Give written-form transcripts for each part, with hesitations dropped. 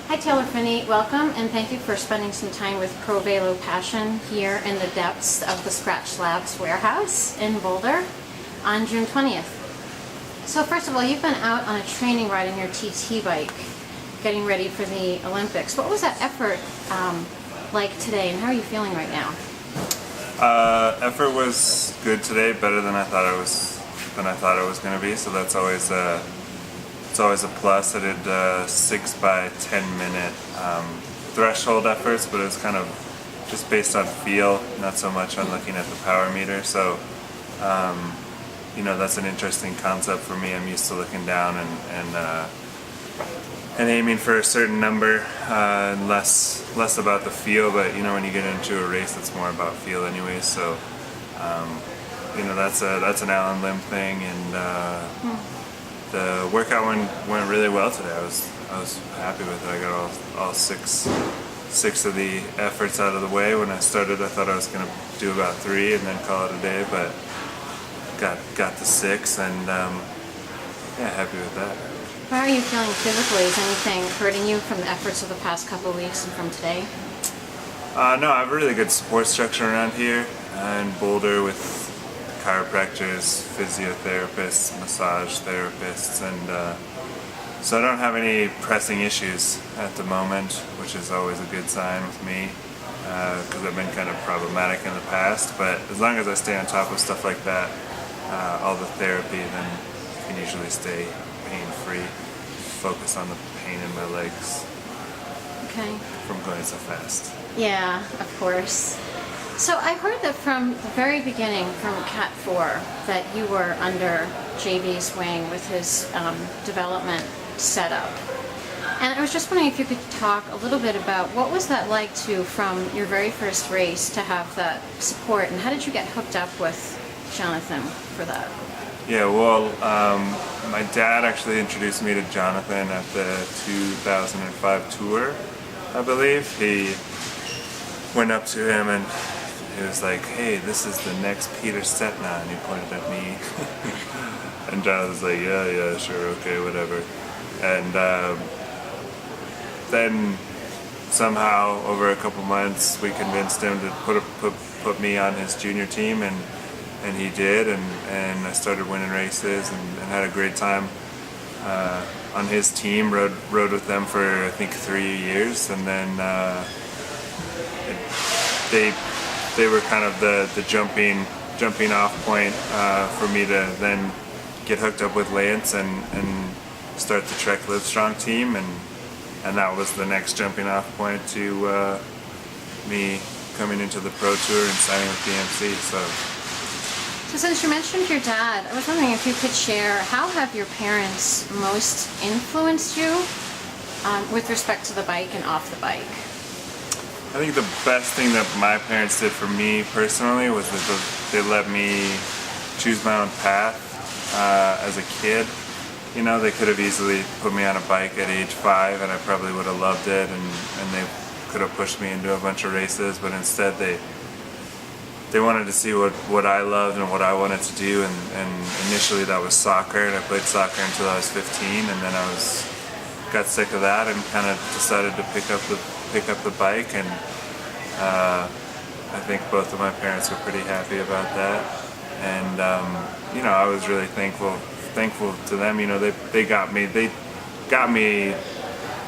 Hi Taylor Phinney, welcome and thank you for spending some time with Pro Velo Passion here in the depths of the Scratch Labs warehouse in Boulder on June 20th. So first of all, you've been out on a training ride on your TT bike getting ready for the Olympics. What was that effort like today and how are you feeling right now? Effort was good today, better than I thought it was going to be. So that's always it's always a plus. I did 6 by 10 minute threshold efforts, but it was kind of just based on feel, not so much on looking at the power meter. So you know, that's an interesting concept for me. I'm used to looking down and aiming for a certain number, and less about the feel. But you know, when you get into a race, it's more about feel anyway. So you know, that's an Allen limb thing, and the workout went really well today. I was happy with it. I got all six of the efforts out of the way. When I started, I thought I was going to do about 3 and then call it a day, but got the 6, and yeah, happy with that. How are you feeling physically? Is anything hurting you from the efforts of the past couple of weeks and from today? No, I have a really good support structure around here in Boulder with chiropractors, physiotherapists, massage therapists, and so I don't have any pressing issues at the moment, which is always a good sign with me, because I've been kind of problematic in the past. But as long as I stay on top of stuff like that, all the therapy, then I can usually stay pain-free, focus on the pain in my legs. Okay. From going so fast. Yeah, of course. So I heard that from the very beginning, from Cat 4, that you were under JB's wing with his development setup. And I was just wondering if you could talk a little bit about what was that like from your very first race to have that support, and how did you get hooked up with Jonathan for that? Yeah, well, my dad actually introduced me to Jonathan at the 2005 tour, I believe. He went up to him and he was like, "Hey, this is the next Peter Stetina," and he pointed at me. And Jonathan was like, yeah, sure, okay, whatever. And then somehow, over a couple months, we convinced him to put me on his junior team, and he did, and I started winning races and had a great time on his team. Rode with them for I think 3 years, and then they were kind of the jumping off point for me to then get hooked up with Lance and start the Trek Livestrong team, and that was the next jumping off point to me coming into the Pro Tour and signing with BMC. So since you mentioned your dad, I was wondering if you could share, how have your parents most influenced you with respect to the bike and off the bike? I think the best thing that my parents did for me personally was that they let me choose my own path as a kid. You know, they could have easily put me on a bike at age 5 and I probably would have loved it, and they could have pushed me into a bunch of races, but instead they wanted to see what I loved and what I wanted to do, and initially that was soccer, and I played soccer until I was 15, and then I got sick of that and kind of decided to pick up the bike, and I think both of my parents were pretty happy about that, and you know, I was really thankful to them. You know, they got me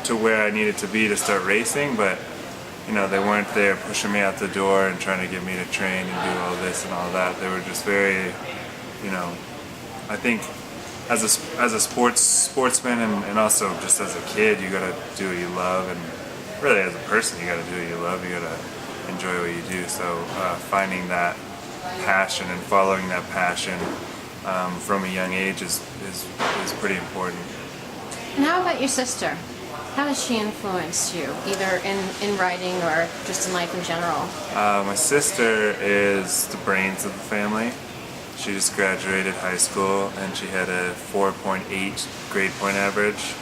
to where I needed to be to start racing, but you know, they weren't there pushing me out the door and trying to get me to train and do all this and all that. They were just very, you know, I think as a sportsman and also just as a kid, you gotta do what you love, and really as a person, you gotta do what you love. You gotta enjoy what you do. So finding that passion and following that passion from a young age is pretty important. And how about your sister? How has she influenced you, either in riding or just in life in general? My sister is the brains of the family. She just graduated high school and she had a 4.8 grade point average.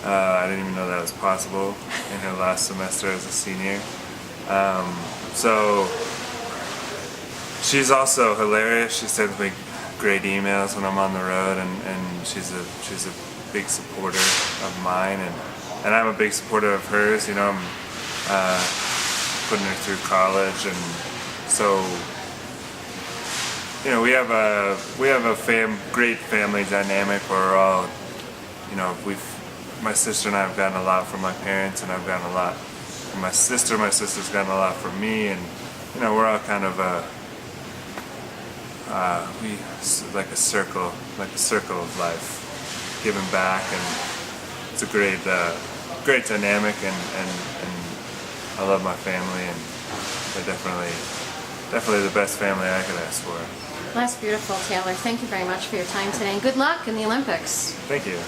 I didn't even know that was possible in her last semester as a senior. So she's also hilarious. She sends me great emails when I'm on the road, and she's a big supporter of mine, and and I'm a big supporter of hers. You know, I'm putting her through college, and so you know we have a great family dynamic where we're all, you know, my sister and I have gotten a lot from my parents, and I've gotten a lot from my sister. My sister's gotten a lot from me, and you know we're all kind of like a circle of life, giving back, and it's a great dynamic, and I love my family, and they're definitely the best family I could ask for. That's beautiful, Taylor. Thank you very much for your time today, and good luck in the Olympics. Thank you.